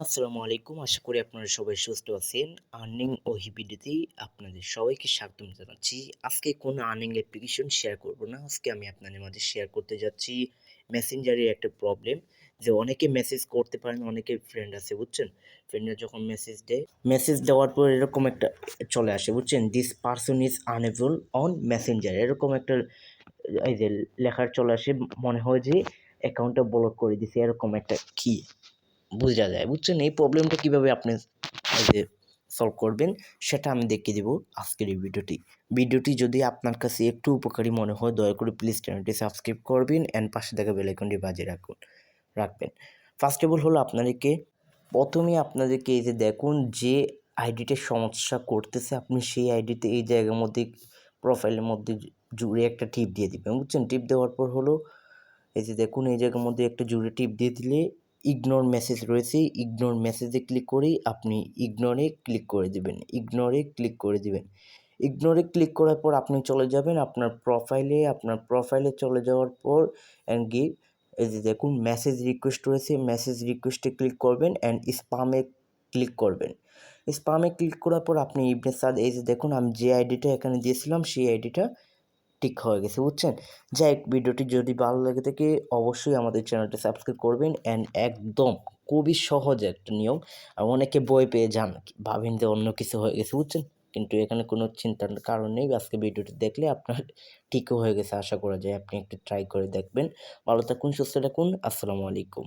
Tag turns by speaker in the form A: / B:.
A: আসসালামু আলাইকুম। আশা করি আপনারা সবাই সুস্থ আছেন। আর্নিং ও হিবিডিতে আপনাদের সবাইকে স্বাগতম জানাচ্ছি। আজকে কোনো আর্নিং অ্যাপ্লিকেশন শেয়ার করব না। আজকে আমি আপনাদের মাঝে শেয়ার করতে যাচ্ছি মেসেঞ্জারের একটা প্রবলেম, যে অনেকে মেসেজ করতে পারেন, অনেকে ফ্রেন্ড আছে বুঝছেন? ফ্রেন্ডরা যখন মেসেজ দেয়, মেসেজ দেওয়ার পর এরকম একটা চলে আসে বুঝছেন? This person is unable on Messenger, এরকম একটা এই যে লেখার চলে আসে। মনে হয় যে অ্যাকাউন্টটা ব্লক করে দিছে, এরকম একটা কি বোঝা যায় বুঝছেন? এই প্রবলেমটা কিভাবে আপনি এই যে সলভ করবেন সেটা আমি দেখিয়ে দেবো আজকের এই ভিডিওটি যদি আপনার কাছে একটু উপকারী মনে হয় দয়া করে প্লিজ চ্যানেলটি সাবস্ক্রাইব করবেন অ্যান্ড পাশে থাকা বেল আইকনটি বাজিয়ে রাখবেন। ফার্স্ট অফ অল হলো আপনাদেরকে এই যে দেখুন, যে আইডিতে সমস্যা করতেছে আপনি সেই আইডিতে এই জায়গার মধ্যে প্রোফাইলের মধ্যে জুড়ে একটা টিপ দিয়ে দিবেন বুঝছেন? টিপ দেওয়ার পর হলো এই যে দেখুন, এই জায়গার মধ্যে একটা জুড়ে টিপ দিয়ে দিলে ইগনোর মেসেজ রয়েছে, ইগনোর মেসেজে ক্লিক করেই আপনি ইগনোরে ক্লিক করে দিবেন, ইগনোরে ক্লিক করার পর আপনি চলে যাবেন আপনার প্রোফাইলে চলে যাওয়ার পর অ্যান্ড গিভ, এই যে দেখুন মেসেজ রিকোয়েস্ট রয়েছে, মেসেজ রিকোয়েস্টে ক্লিক করবেন অ্যান্ড স্পামে ক্লিক করার পর আপনি ইবনে সাদ, এই যে দেখুন আমি যে আইডিটা এখানে দিয়েছিলাম সেই আইডিটা ঠিক হয়ে গেছে বুঝছেন? যাই হোক, ভিডিওটি যদি ভালো লেগে থাকে অবশ্যই আমাদের চ্যানেলটি সাবস্ক্রাইব করবেন অ্যান্ড একদম খুবই সহজ একটা নিয়ম। আর অনেকে ভয় পেয়ে যান, ভাবেন যে অন্য কিছু হয়ে গেছে বুঝছেন? কিন্তু এখানে কোনো চিন্তার কারণ নেই। আজকে ভিডিওটি দেখলে আপনার ঠিকও হয়ে গেছে আশা করা যায়। আপনি একটু ট্রাই করে দেখবেন। ভালো থাকুন, সুস্থ থাকুন। আসসালামু আলাইকুম।